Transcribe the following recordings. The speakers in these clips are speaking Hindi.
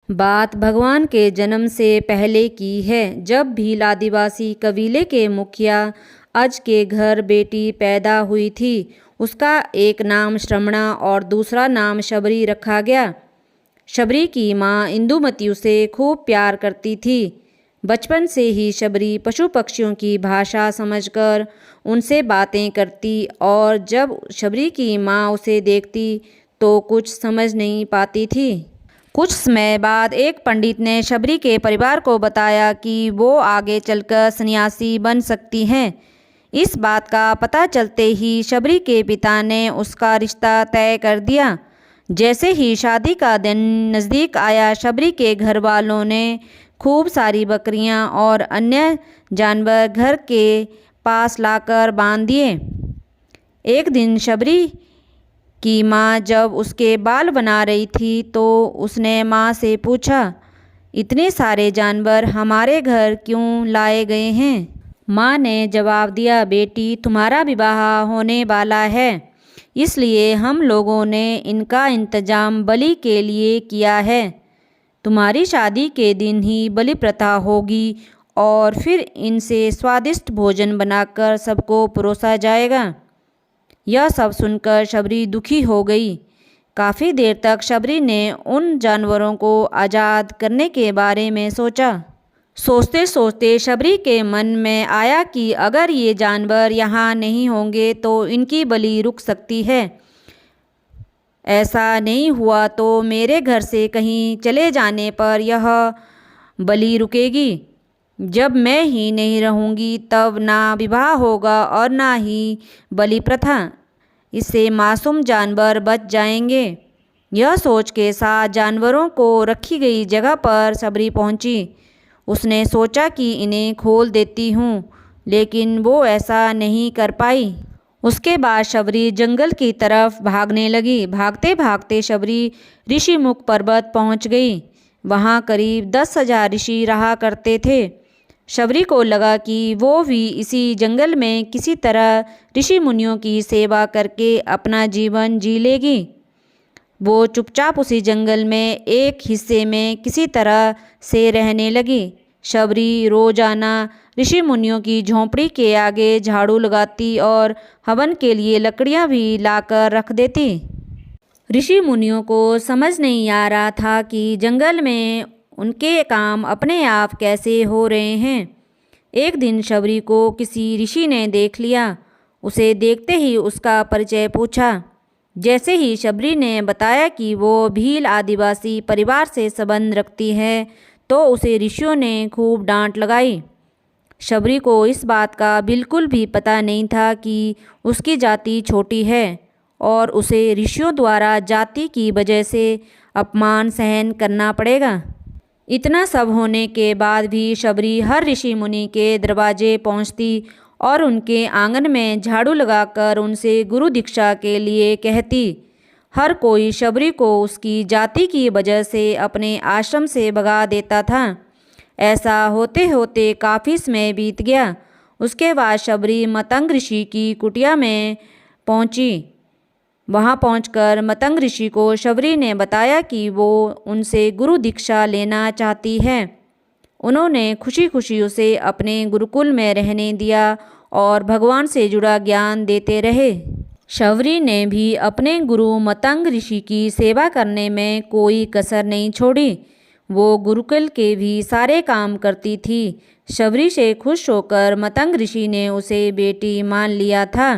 बात भगवान के जन्म से पहले की है। जब भील आदिवासी कबीले के मुखिया अज के घर बेटी पैदा हुई थी, उसका एक नाम श्रमणा और दूसरा नाम शबरी रखा गया। शबरी की माँ इंदुमती उसे खूब प्यार करती थी। बचपन से ही शबरी पशु पक्षियों की भाषा समझकर उनसे बातें करती और जब शबरी की माँ उसे देखती तो कुछ समझ नहीं पाती थी। कुछ समय बाद एक पंडित ने शबरी के परिवार को बताया कि वो आगे चलकर सन्यासी बन सकती हैं। इस बात का पता चलते ही शबरी के पिता ने उसका रिश्ता तय कर दिया। जैसे ही शादी का दिन नज़दीक आया, शबरी के घर वालों ने खूब सारी बकरियां और अन्य जानवर घर के पास लाकर बांध दिए। एक दिन शबरी की माँ जब उसके बाल बना रही थी तो उसने माँ से पूछा, इतने सारे जानवर हमारे घर क्यों लाए गए हैं? माँ ने जवाब दिया, बेटी तुम्हारा विवाह होने वाला है, इसलिए हम लोगों ने इनका इंतजाम बलि के लिए किया है। तुम्हारी शादी के दिन ही बलि प्रथा होगी और फिर इनसे स्वादिष्ट भोजन बनाकर सबको परोसा जाएगा। यह सब सुनकर शबरी दुखी हो गई। काफ़ी देर तक शबरी ने उन जानवरों को आज़ाद करने के बारे में सोचा। सोचते सोचते शबरी के मन में आया कि अगर ये जानवर यहाँ नहीं होंगे तो इनकी बलि रुक सकती है। ऐसा नहीं हुआ तो मेरे घर से कहीं चले जाने पर यह बलि रुकेगी। जब मैं ही नहीं रहूँगी तब ना विवाह होगा और ना ही बलि प्रथा। इससे मासूम जानवर बच जाएंगे। यह सोच के साथ जानवरों को रखी गई जगह पर शबरी पहुँची। उसने सोचा कि इन्हें खोल देती हूँ, लेकिन वो ऐसा नहीं कर पाई। उसके बाद शबरी जंगल की तरफ भागने लगी। भागते भागते शबरी ऋषिमुख पर्वत पहुँच गई। वहाँ करीब 10,000 ऋषि रहा करते थे। शबरी को लगा कि वो भी इसी जंगल में किसी तरह ऋषि मुनियों की सेवा करके अपना जीवन जी लेगी। वो चुपचाप उसी जंगल में एक हिस्से में किसी तरह से रहने लगी। शबरी रोजाना ऋषि मुनियों की झोंपड़ी के आगे झाड़ू लगाती और हवन के लिए लकड़ियाँ भी लाकर रख देती। ऋषि मुनियों को समझ नहीं आ रहा था कि जंगल में उनके काम अपने आप कैसे हो रहे हैं। एक दिन शबरी को किसी ऋषि ने देख लिया। उसे देखते ही उसका परिचय पूछा। जैसे ही शबरी ने बताया कि वो भील आदिवासी परिवार से संबंध रखती है तो उसे ऋषियों ने खूब डांट लगाई। शबरी को इस बात का बिल्कुल भी पता नहीं था कि उसकी जाति छोटी है और उसे ऋषियों द्वारा जाति की वजह से अपमान सहन करना पड़ेगा। इतना सब होने के बाद भी शबरी हर ऋषि मुनि के दरवाजे पहुंचती और उनके आंगन में झाड़ू लगाकर उनसे गुरु दीक्षा के लिए कहती। हर कोई शबरी को उसकी जाति की वजह से अपने आश्रम से भगा देता था। ऐसा होते होते काफ़ी समय बीत गया। उसके बाद शबरी मतंग ऋषि की कुटिया में पहुंची। वहां पहुंचकर मतंग ऋषि को शबरी ने बताया कि वो उनसे गुरु दीक्षा लेना चाहती है। उन्होंने खुशी खुशी उसे अपने गुरुकुल में रहने दिया और भगवान से जुड़ा ज्ञान देते रहे। शबरी ने भी अपने गुरु मतंग ऋषि की सेवा करने में कोई कसर नहीं छोड़ी। वो गुरुकुल के भी सारे काम करती थी। शबरी से खुश होकर मतंग ऋषि ने उसे बेटी मान लिया था।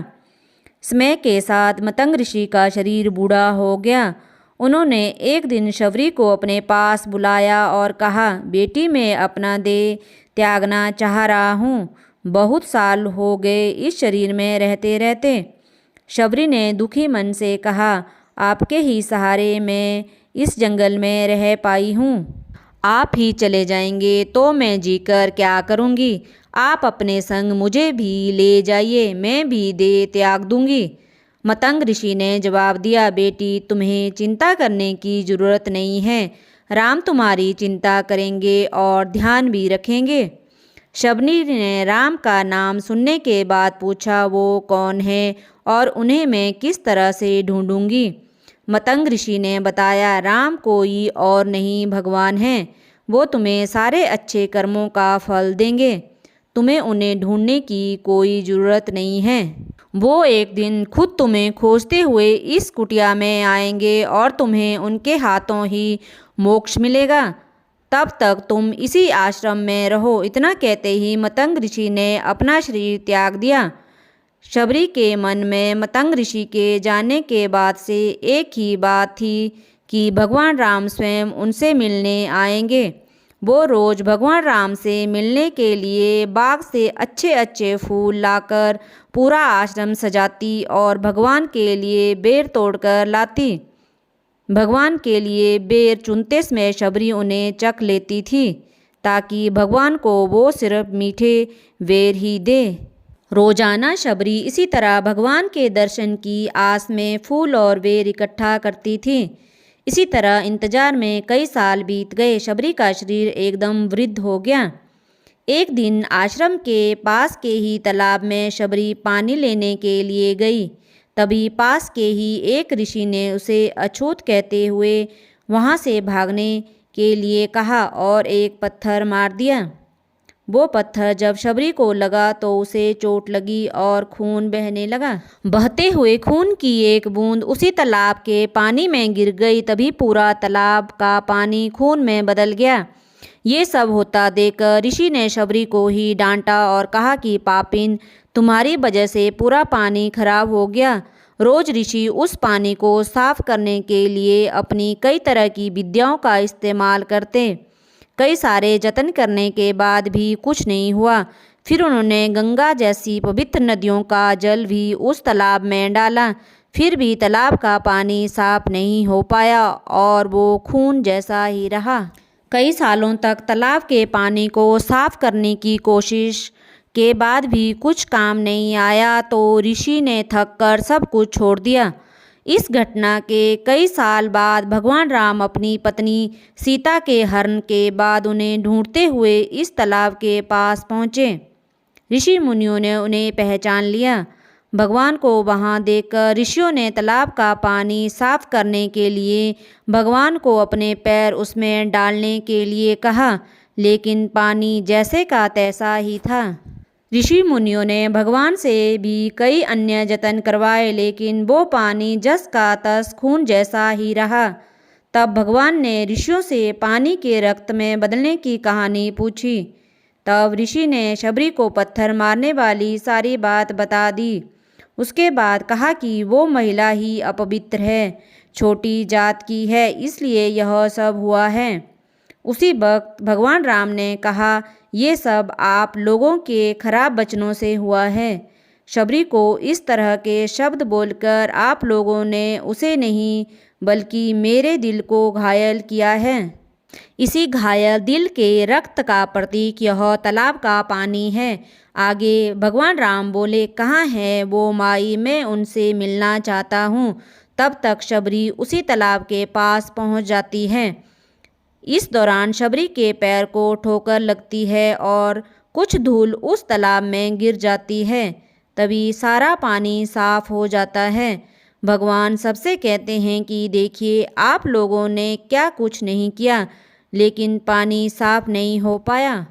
समय के साथ मतंग ऋषि का शरीर बूढ़ा हो गया। उन्होंने एक दिन शबरी को अपने पास बुलाया और कहा, बेटी मैं अपना देह त्यागना चाह रहा हूँ। बहुत साल हो गए इस शरीर में रहते रहते। शबरी ने दुखी मन से कहा, आपके ही सहारे मैं इस जंगल में रह पाई हूँ। आप ही चले जाएंगे तो मैं जीकर क्या करूँगी। आप अपने संग मुझे भी ले जाइए, मैं भी देह त्याग दूंगी। मतंग ऋषि ने जवाब दिया, बेटी तुम्हें चिंता करने की ज़रूरत नहीं है। राम तुम्हारी चिंता करेंगे और ध्यान भी रखेंगे। शबरी ने राम का नाम सुनने के बाद पूछा, वो कौन है और उन्हें मैं किस तरह से ढूंढूंगी। मतंग ऋषि ने बताया, राम कोई और नहीं भगवान हैं। वो तुम्हें सारे अच्छे कर्मों का फल देंगे। तुम्हें उन्हें ढूंढने की कोई ज़रूरत नहीं है। वो एक दिन खुद तुम्हें खोजते हुए इस कुटिया में आएंगे और तुम्हें उनके हाथों ही मोक्ष मिलेगा। तब तक तुम इसी आश्रम में रहो। इतना कहते ही मतंग ऋषि ने अपना शरीर त्याग दिया। शबरी के मन में मतंग ऋषि के जाने के बाद से एक ही बात थी कि भगवान राम स्वयं उनसे मिलने आएंगे। वो रोज़ भगवान राम से मिलने के लिए बाग से अच्छे अच्छे फूल लाकर पूरा आश्रम सजाती और भगवान के लिए बेर तोड़कर लाती। भगवान के लिए बेर चुनते समय शबरी उन्हें चख लेती थी ताकि भगवान को वो सिर्फ मीठे बेर ही दे। रोजाना शबरी इसी तरह भगवान के दर्शन की आस में फूल और बेर इकट्ठा करती थी। इसी तरह इंतजार में कई साल बीत गए। शबरी का शरीर एकदम वृद्ध हो गया। एक दिन आश्रम के पास के ही तालाब में शबरी पानी लेने के लिए गई। तभी पास के ही एक ऋषि ने उसे अछूत कहते हुए वहाँ से भागने के लिए कहा और एक पत्थर मार दिया। वो पत्थर जब शबरी को लगा तो उसे चोट लगी और खून बहने लगा। बहते हुए खून की एक बूंद उसी तालाब के पानी में गिर गई। तभी पूरा तालाब का पानी खून में बदल गया। ये सब होता देखकर ऋषि ने शबरी को ही डांटा और कहा कि पापिन, तुम्हारी वजह से पूरा पानी खराब हो गया। रोज ऋषि उस पानी को साफ करने के लिए अपनी कई तरह की विद्याओं का इस्तेमाल करते। कई सारे जतन करने के बाद भी कुछ नहीं हुआ। फिर उन्होंने गंगा जैसी पवित्र नदियों का जल भी उस तालाब में डाला, फिर भी तालाब का पानी साफ नहीं हो पाया और वो खून जैसा ही रहा। कई सालों तक तालाब के पानी को साफ करने की कोशिश के बाद भी कुछ काम नहीं आया तो ऋषि ने थक कर सब कुछ छोड़ दिया। इस घटना के कई साल बाद भगवान राम अपनी पत्नी सीता के हरण के बाद उन्हें ढूंढते हुए इस तालाब के पास पहुँचे। ऋषि मुनियों ने उन्हें पहचान लिया। भगवान को वहां देखकर ऋषियों ने तालाब का पानी साफ करने के लिए भगवान को अपने पैर उसमें डालने के लिए कहा, लेकिन पानी जैसे का तैसा ही था। ऋषि मुनियों ने भगवान से भी कई अन्य जतन करवाए, लेकिन वो पानी जस का तस खून जैसा ही रहा। तब भगवान ने ऋषियों से पानी के रक्त में बदलने की कहानी पूछी। तब ऋषि ने शबरी को पत्थर मारने वाली सारी बात बता दी। उसके बाद कहा कि वो महिला ही अपवित्र है, छोटी जात की है, इसलिए यह सब हुआ है। उसी वक्त भगवान राम ने कहा, ये सब आप लोगों के खराब वचनों से हुआ है। शबरी को इस तरह के शब्द बोलकर आप लोगों ने उसे नहीं बल्कि मेरे दिल को घायल किया है। इसी घायल दिल के रक्त का प्रतीक यह तालाब का पानी है। आगे भगवान राम बोले, कहाँ है वो माई, मैं उनसे मिलना चाहता हूँ। तब तक शबरी उसी तालाब के पास पहुँच जाती है। इस दौरान शबरी के पैर को ठोकर लगती है और कुछ धूल उस तालाब में गिर जाती है। तभी सारा पानी साफ हो जाता है। भगवान सबसे कहते हैं कि देखिए, आप लोगों ने क्या कुछ नहीं किया, लेकिन पानी साफ नहीं हो पाया।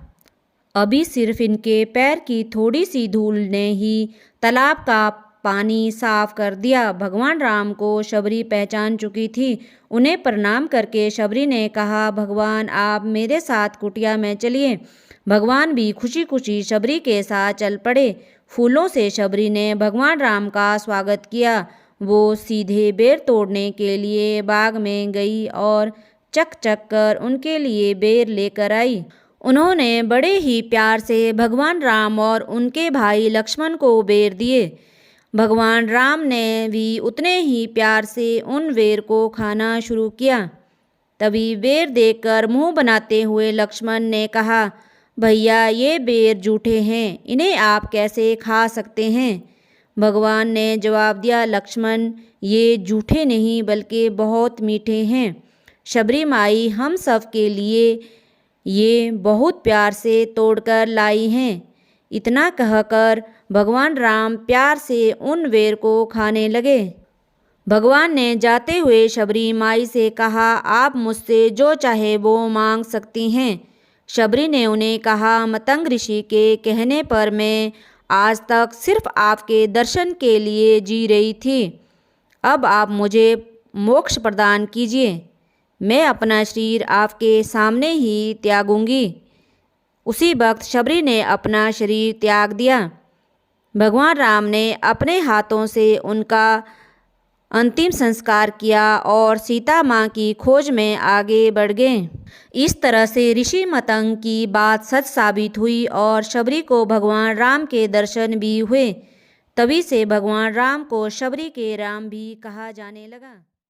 अभी सिर्फ इनके पैर की थोड़ी सी धूल ने ही तालाब का पानी साफ कर दिया। भगवान राम को शबरी पहचान चुकी थी। उन्हें प्रणाम करके शबरी ने कहा, भगवान आप मेरे साथ कुटिया में चलिए। भगवान भी खुशी खुशी शबरी के साथ चल पड़े। फूलों से शबरी ने भगवान राम का स्वागत किया। वो सीधे बेर तोड़ने के लिए बाग में गई और चक चक कर उनके लिए बेर लेकर आई। उन्होंने बड़े ही प्यार से भगवान राम और उनके भाई लक्ष्मण को बेर दिए। भगवान राम ने भी उतने ही प्यार से उन बेर को खाना शुरू किया। तभी बेर देखकर मुंह बनाते हुए लक्ष्मण ने कहा, भैया ये बेर जूठे हैं, इन्हें आप कैसे खा सकते हैं। भगवान ने जवाब दिया, लक्ष्मण ये जूठे नहीं बल्कि बहुत मीठे हैं। शबरी माई हम सब के लिए ये बहुत प्यार से तोड़कर लाई हैं। इतना कहकर भगवान राम प्यार से उन बेर को खाने लगे। भगवान ने जाते हुए शबरी माई से कहा, आप मुझसे जो चाहे वो मांग सकती हैं। शबरी ने उन्हें कहा, मतंग ऋषि के कहने पर मैं आज तक सिर्फ आपके दर्शन के लिए जी रही थी। अब आप मुझे मोक्ष प्रदान कीजिए। मैं अपना शरीर आपके सामने ही त्यागूंगी। उसी वक्त शबरी ने अपना शरीर त्याग दिया। भगवान राम ने अपने हाथों से उनका अंतिम संस्कार किया और सीता माँ की खोज में आगे बढ़ गए। इस तरह से ऋषि मतंग की बात सच साबित हुई और शबरी को भगवान राम के दर्शन भी हुए। तभी से भगवान राम को शबरी के राम भी कहा जाने लगा।